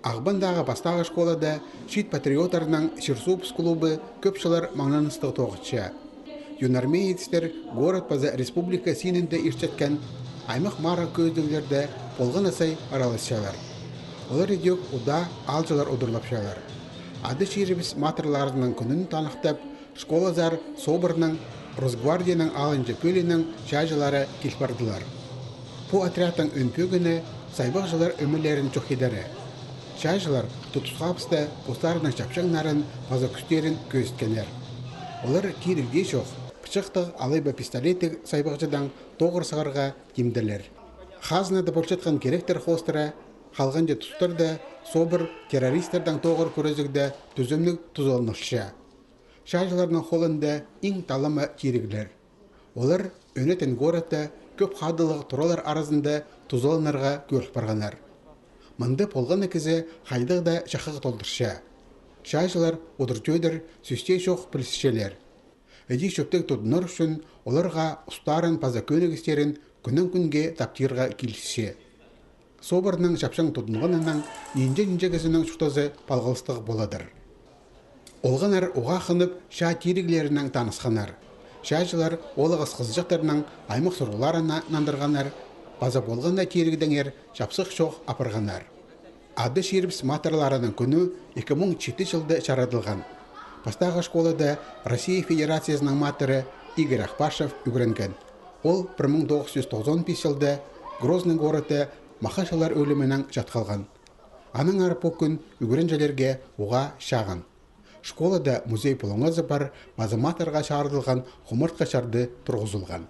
Ағбандағы бастағы школада шит патриотарының Шерсупс клубы көпшілер маңнанысты тоғытшы. Юнармеецтер город паза республика синінде ирчеткен аймақ мара көздігілерді болған асай аралысшалар. Олар едек ұда алжылар ұдырлапшалар. Ады шеребіс матырларының күнін танықтап, школазар собырның Росгвардияның алынжы пөлінің шайжылары келпардылар. По отрядтың өнпөгіні сайбақ жылар өмілерін чоқидары. Шайжылар тұтысқапысты ұстарының шапшаңнарын паза күстерін көзіткенер. Олар кирілге шоқ, пычықтық алайба пистолеттік сайбақжыдан тоғыр сағырға кемділер. Хазынады болшатқан керектер қостыра, қалғанжы тұстырды собыр террористердің тоғыр көрізігді түзімлік тұзылнықшы. Шайжыларының қолында ең талымы керегілер. Олар өнетін городта көп қадылығы тұралар арасында тұзылынарға көріп барғанар. Мынды полғаны кізі қайдығы шақығы толдырша. Шайжылар одыр-жөдір сүсте шоқ білісшелер. Әді шөптік тұдыныр үшін оларға ұстарын паза көнігістерін күнін-күнге таптирға келісше. Собырның шапшаң тұдынғанынан енже-енже кізінің шықтазы палғылыстығы боладыр. Олғанар оға қынып ша терегілерінің танысқанар. Шайжылар олығыз қызжақтарының аймақ сұрғыларына нандырғанар, база болғанда терегідіңер шапсық шоқ апырғанар. Ады шеріпс матырларының күні 2007 жылды шарадылған. Бастағы школада Россия Федерациясының матыры Игорь Ахпашев үгірінген. Ол 1995 жылды Грозный городы Махашалар өлімінің жатқалған. Аның арып күн үгірінжелерге оға шағын. Школада музей полоңызы бар, базы матырға шағырдылған құмыртқа шарды тұрғызылған.